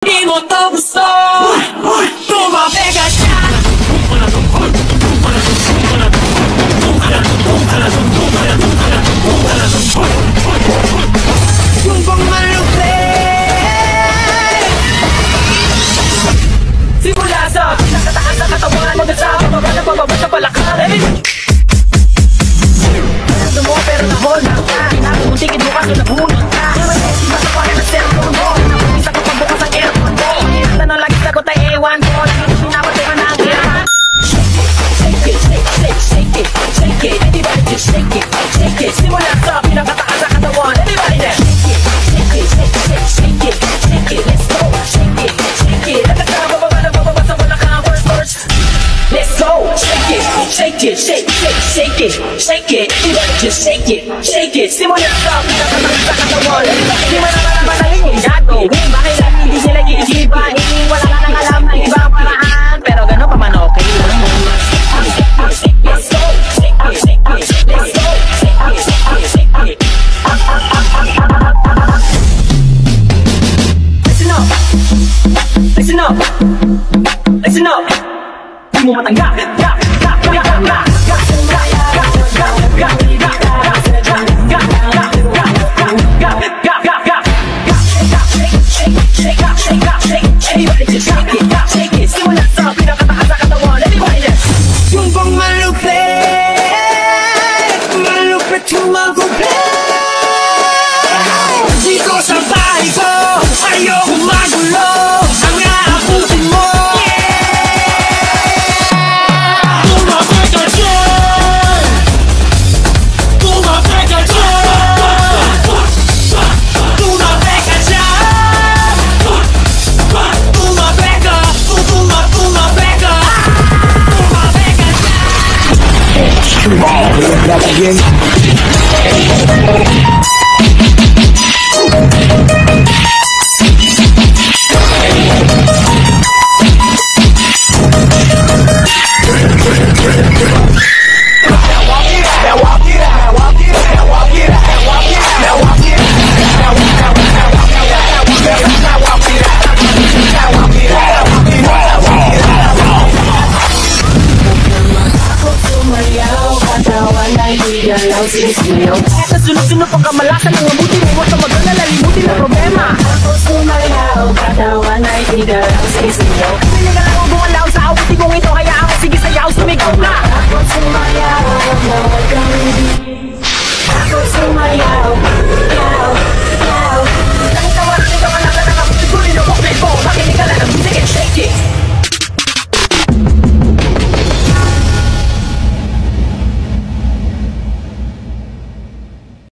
Di mo to gusto, tumapay ka siya. Yung bang malupit, simula sa pinakataas na katawan, hanggang sa pababa na pababa sa palakarin. Gusto mo pero na-hold na ka, nakuntikid mo kaso nabunod ka. Masapahin ang cellphone mo, napumisa ko pagbukas ang aircon mo. Tanong lagi sagot ay ewan ko, lagi pinapatay ka na ang kailangan. Shake it, shake it, shake it, shake it, everybody just shake it, shake it. Simula sa pinakataas na katawan, everybody just shake it, shake it, shake it, shake it, let's go. Shake it, shake it, hanggang sa bababa na bababa sa palakang first. Let's go, shake it, shake it, shake it, shake it, shake it, everybody just shake it, shake it. Simula sa pinakataas na katawan, di mo naman naman na yung gagawin. Bakit lang hindi sila iisipan, wala ka nang alam ng ibang paraan, pero gano'n pa man okay lang. Let's go, shake it, shake it, let's go, shake it, shake it, shake it. Listen up, listen up, listen up. Di mo matanggap, everybody just shake it, shake it. Simula sa pinakataas na katawan, everybody just. Yung bang malupit, malupit humagupit. Dito sa bahay ko, ayoko magulo. Ang aabutin mo, tumapay ka dyan, tumapay ka dyan, tumapay ka dyan, tumapay ka, tumapay ka, tumapay ka dyan. Sa sunod-sunod pang kamalasan ng mabuti mo, huwag ka mag-alala, limutin ang problema. Ako sumayaw, katawan ay igalaw, sige sumayaw. Pili ka lang hubungan daw sa awitin kong ito, kaya ako sige sayaw, sumigaw ka.